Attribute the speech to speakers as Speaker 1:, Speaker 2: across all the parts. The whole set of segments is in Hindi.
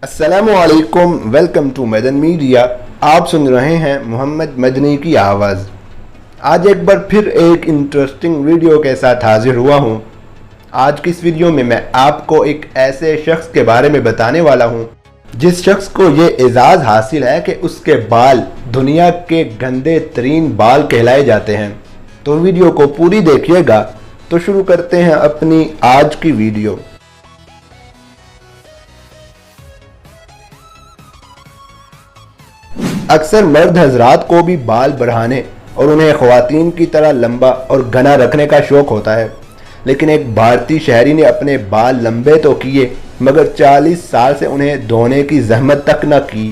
Speaker 1: अस्सलामुअलैकुम, वेलकम टू मदन मीडिया। आप सुन रहे हैं मोहम्मद मदनी की आवाज़। आज एक बार फिर एक इंटरेस्टिंग वीडियो के साथ हाजिर हुआ हूँ। आज की इस वीडियो में मैं आपको एक ऐसे शख्स के बारे में बताने वाला हूँ जिस शख्स को ये एजाज़ हासिल है कि उसके बाल दुनिया के गंदे तरीन बाल कहलाए जाते हैं। तो वीडियो को पूरी देखिएगा। तो शुरू करते हैं अपनी आज की वीडियो। अक्सर मर्द हजरात को भी बाल बढ़ाने और उन्हें ख्वातीन की तरह लंबा और घना रखने का शौक होता है, लेकिन एक भारतीय शहरी ने अपने बाल लंबे तो किए मगर 40 साल से उन्हें धोने की जहमत तक न की।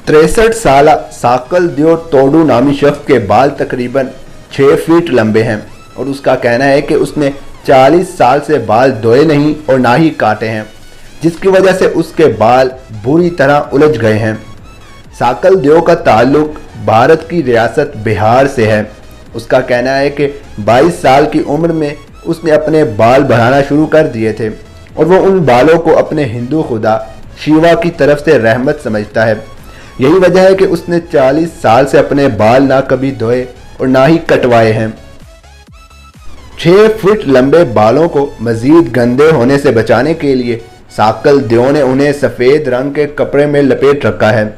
Speaker 1: 63 साल साकल दियो तोडू नामी शख्स के बाल तकरीबन 6 फीट लंबे हैं और उसका कहना है कि उसने 40 साल से बाल धोए नहीं और ना ही काटे हैं, जिसकी वजह से उसके बाल बुरी तरह उलझ गए हैं। साकल देव का ताल्लुक भारत की रियासत बिहार से है। उसका कहना है कि 22 साल की उम्र में उसने अपने बाल बढ़ाना शुरू कर दिए थे और वो उन बालों को अपने हिंदू खुदा शिवा की तरफ से रहमत समझता है। यही वजह है कि उसने 40 साल से अपने बाल ना कभी धोए और ना ही कटवाए हैं। 6 फीट लंबे बालों को मजीद गंदे होने से बचाने के लिए साकल देव ने उन्हें सफ़ेद रंग के कपड़े में लपेट रखा है।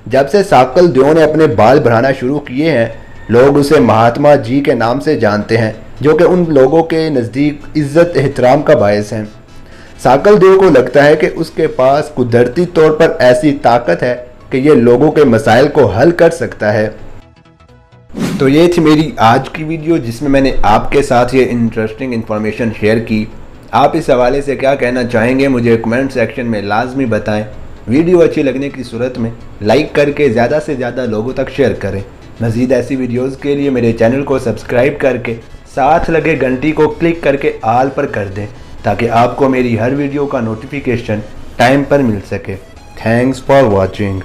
Speaker 1: जब से साकल देव ने अपने बाल बढ़ाना शुरू किए हैं, लोग उसे महात्मा जी के नाम से जानते हैं, जो कि उन लोगों के नज़दीक इज्जत एहतराम का बायस हैं। साकल देव को लगता है कि उसके पास कुदरती तौर पर ऐसी ताकत है कि ये लोगों के मसाइल को हल कर सकता है। तो ये थी मेरी आज की वीडियो, जिसमें मैंने आपके साथ ये इंटरेस्टिंग इन्फॉर्मेशन शेयर की। आप इस हवाले से क्या कहना चाहेंगे मुझे कमेंट सेक्शन में लाजमी बताएं। वीडियो अच्छी लगने की सूरत में लाइक करके ज़्यादा से ज़्यादा लोगों तक शेयर करें। मज़ीद ऐसी वीडियोज़ के लिए मेरे चैनल को सब्सक्राइब करके साथ लगे घंटी को क्लिक करके ऑल पर कर दें, ताकि आपको मेरी हर वीडियो का नोटिफिकेशन टाइम पर मिल सके। Thanks for watching.